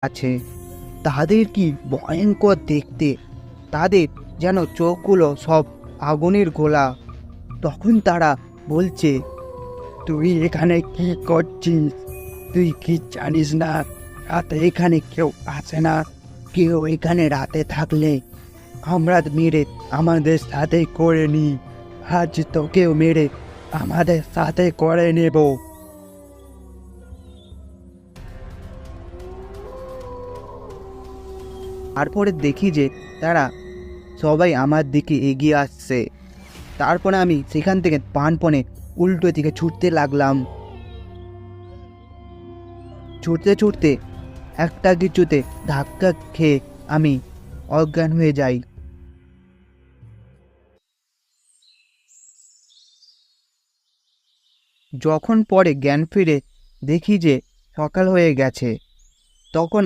আছে। তাদের কি ভয়ঙ্কর দেখতে, তাদের যেন চোখগুলো সব আগুনের গোলা। তখন তারা বলছে, তুই এখানে কি করছিস? তুই কি জানিস না রাতে এখানে কেউ আসে না? কেউ এখানে রাতে থাকলে আমরা মেরে আমাদের সাথে করে নি। আজ তোকেও মেরে আমাদের সাথে করে নেব। তারপরে দেখি যে তারা সবাই আমার দিকে এগিয়ে আসছে। তারপরে আমি সেখান থেকে প্রাণপণে উল্টো দিকে ছুটতে লাগলাম। ছুটতে ছুটতে একটা কিছুতে ধাক্কা খেয়ে আমি অজ্ঞান হয়ে যাই। যখন পরে জ্ঞান ফিরে দেখি যে সকাল হয়ে গেছে, তখন